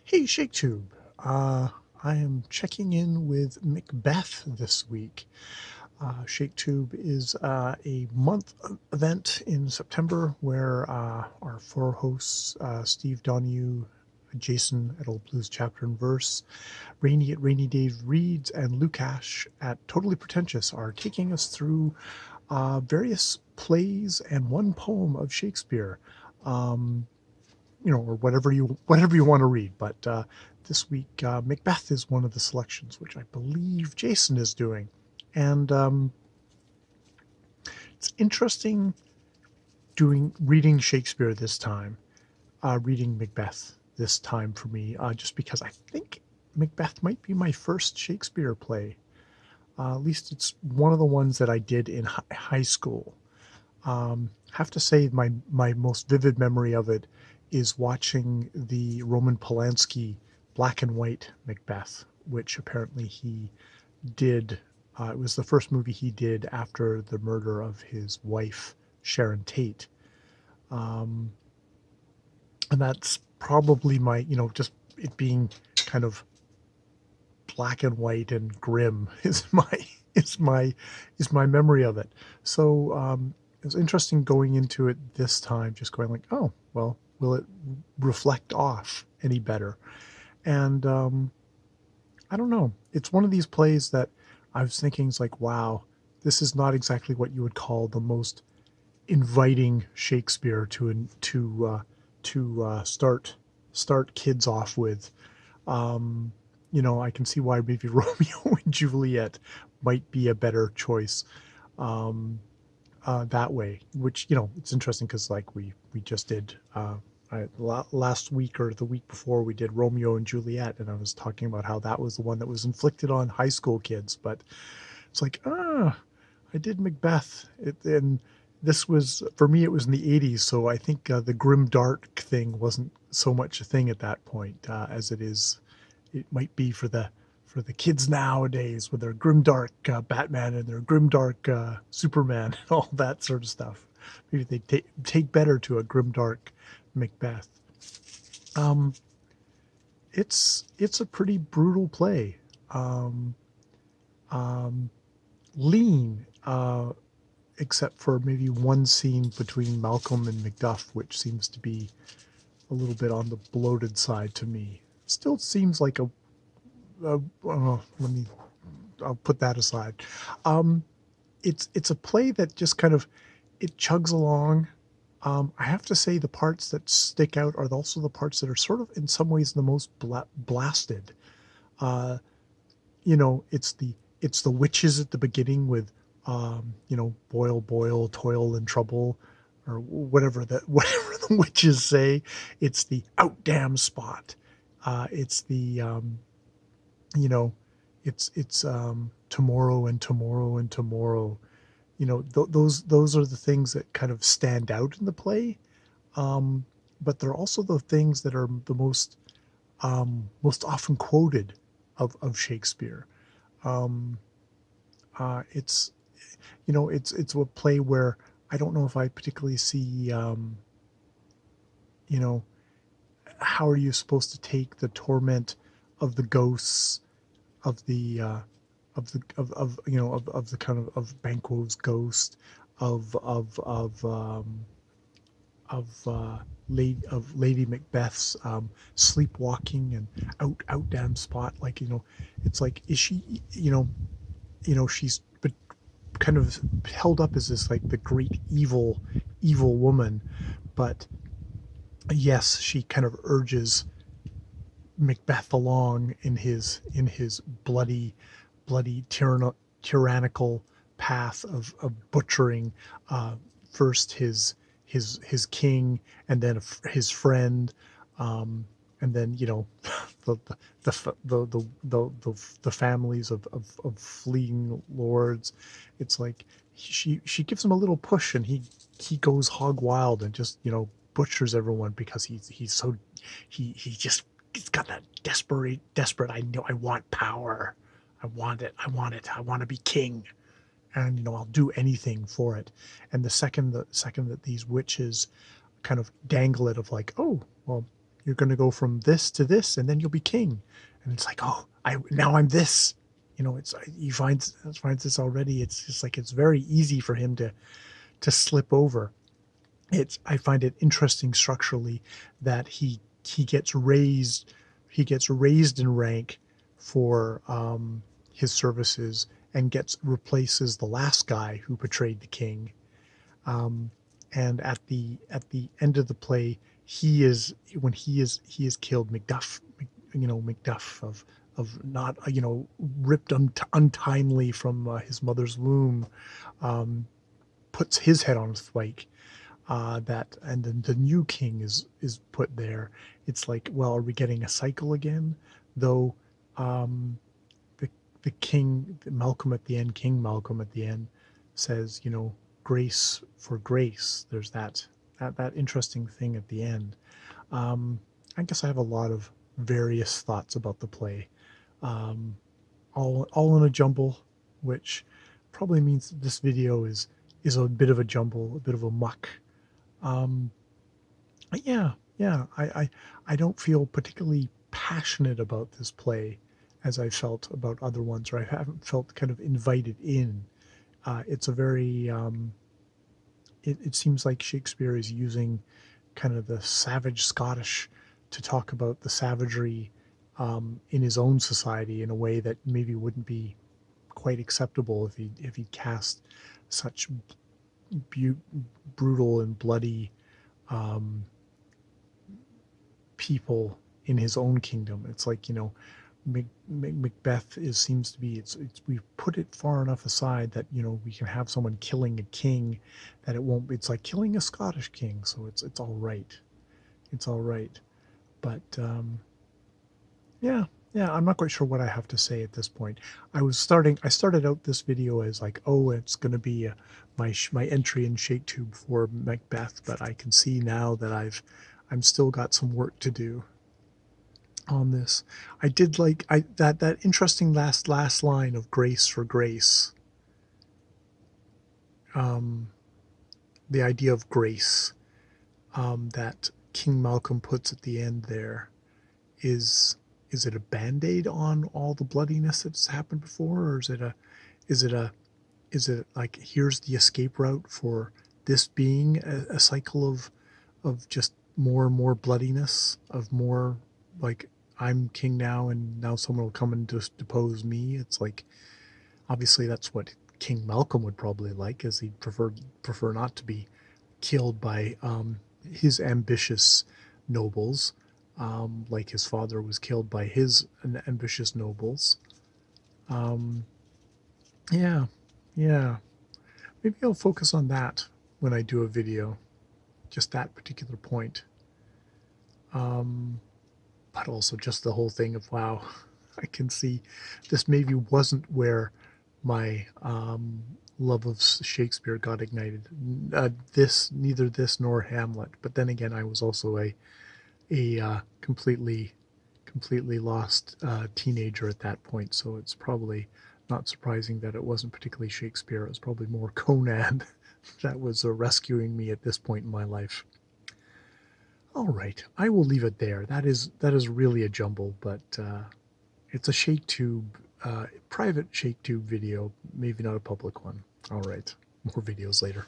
Hey, Shktb. I am checking in with Mcbeth this week. Shktb is a month event in September where our four hosts, Steve Donahue, Jason at Old Blues Chapter and Verse, Rainy at Rainy Days Reads, and Lukash at Totally Pretentious are taking us through various plays and one poem of Shakespeare. Um, or whatever you want to read. But this week, Macbeth is one of the selections, which I believe Jason is doing, and it's interesting reading Shakespeare this time, reading Macbeth this time for me, just because I think Macbeth might be my first Shakespeare play. At least it's one of the ones that I did in high school. Have to say my most vivid memory of it is watching the Roman Polanski black and white Macbeth, which apparently he did. It was the first movie he did after the murder of his wife, Sharon Tate. Um, and that's probably just it being kind of black and white and grim is my memory of it. So it was interesting going into it this time, just going like, oh well, will it reflect off any better? And I don't know. It's one of these plays that I was thinking is like, wow, this is not exactly what you would call the most inviting Shakespeare to start kids off with. Um, I can see why maybe Romeo and Juliet might be a better choice um, that way. Which it's interesting because like we just did last week or the week before we did Romeo and Juliet, and I was talking about how that was the one that was inflicted on high school kids. But it's like I did Macbeth, and this was for me. It was in the '80s, so I think the grim dark thing wasn't so much a thing at that point as it might be for the kids nowadays with their grimdark Batman and their grimdark Superman and all that sort of stuff. Maybe they take better to a grimdark Macbeth. Um, it's a pretty brutal play. Um, um, Lean, except for maybe one scene between Malcolm and Macduff, which seems to be a little bit on the bloated side to me. Still seems like let me. I'll put that aside. Um, it's a play that just kind of it chugs along. I have to say the parts that stick out are also the parts that are sort of in some ways the most blasted. Uh, it's the witches at the beginning with boil boil toil and trouble or whatever that whatever the witches say. It's the out damn spot. It's the you know it's tomorrow and tomorrow and tomorrow. Those are the things that kind of stand out in the play, but they're also the things that are the most often quoted of Shakespeare. um, it's it's a play where I don't know if I particularly see you know how are you supposed to take the torment of the ghosts of the of the kind of Banquo's ghost of Lady Macbeth's sleepwalking and out damn spot. Like it's like is she she's but kind of held up as this like the great evil woman, but yes, she kind of urges Macbeth along in his bloody tyrannical path of butchering first his king and then his friend, and then the the families of fleeing lords. It's like she gives him a little push and he goes hog wild and just butchers everyone because he's so he's got that desperate. I know I want power. I want it. I want to be king, and I'll do anything for it. And the second that these witches kind of dangle it of like, oh well, you're going to go from this to this, and then you'll be king. And it's like, oh, now I'm this. You know, it's you finds this already. It's just like it's very easy for him to slip over. I find it interesting structurally that he gets raised in rank for his services and replaces the last guy who betrayed the king. And at the end of the play, he is killed. Mcduff of not ripped untimely from his mother's womb, puts his head on a spike. And then the new king is put there. It's like, well, are we getting a cycle again? Though the king Malcolm at the end, King Malcolm at the end, says, grace for grace. There's that interesting thing at the end. I guess I have a lot of various thoughts about the play, all in a jumble, which probably means that this video is a bit of a jumble, a bit of a muck. Yeah, I don't feel particularly passionate about this play as I felt about other ones, or I haven't felt kind of invited in. It's a very, it seems like Shakespeare is using kind of the savage Scottish to talk about the savagery in his own society in a way that maybe wouldn't be quite acceptable if he cast such brutal and bloody people in his own kingdom. It's like, Mcbeth seems to be, we've put it far enough aside that we can have someone killing a king that it's like killing a Scottish king, so it's all right. It's all right. But yeah, I'm not quite sure what I have to say at this point. I started out this video as like, oh, it's going to be my entry in Shktb for Mcbeth, but I can see now that I'm still got some work to do on this. I did like that interesting last line of grace for grace. The idea of grace that King Malcolm puts at the end there is it a band-aid on all the bloodiness that's happened before, or is it like, here's the escape route for this being a cycle of just more and more bloodiness, of more like, I'm king now and now someone will come and just depose me? It's like, obviously that's what King Malcolm would probably like, as he'd prefer not to be killed by his ambitious nobles, like his father was killed by his ambitious nobles. Yeah, maybe I'll focus on that when I do a video, just that particular point. But also just the whole thing of, wow, I can see this maybe wasn't where my love of Shakespeare got ignited. Neither this nor Hamlet. But then again, I was also a completely lost teenager at that point, so it's probably not surprising that it wasn't particularly Shakespeare. It was probably more Conan that was rescuing me at this point in my life. All right, I will leave it there. That is really a jumble, but it's a Shktb, private Shktb video, maybe not a public one. All right, more videos later.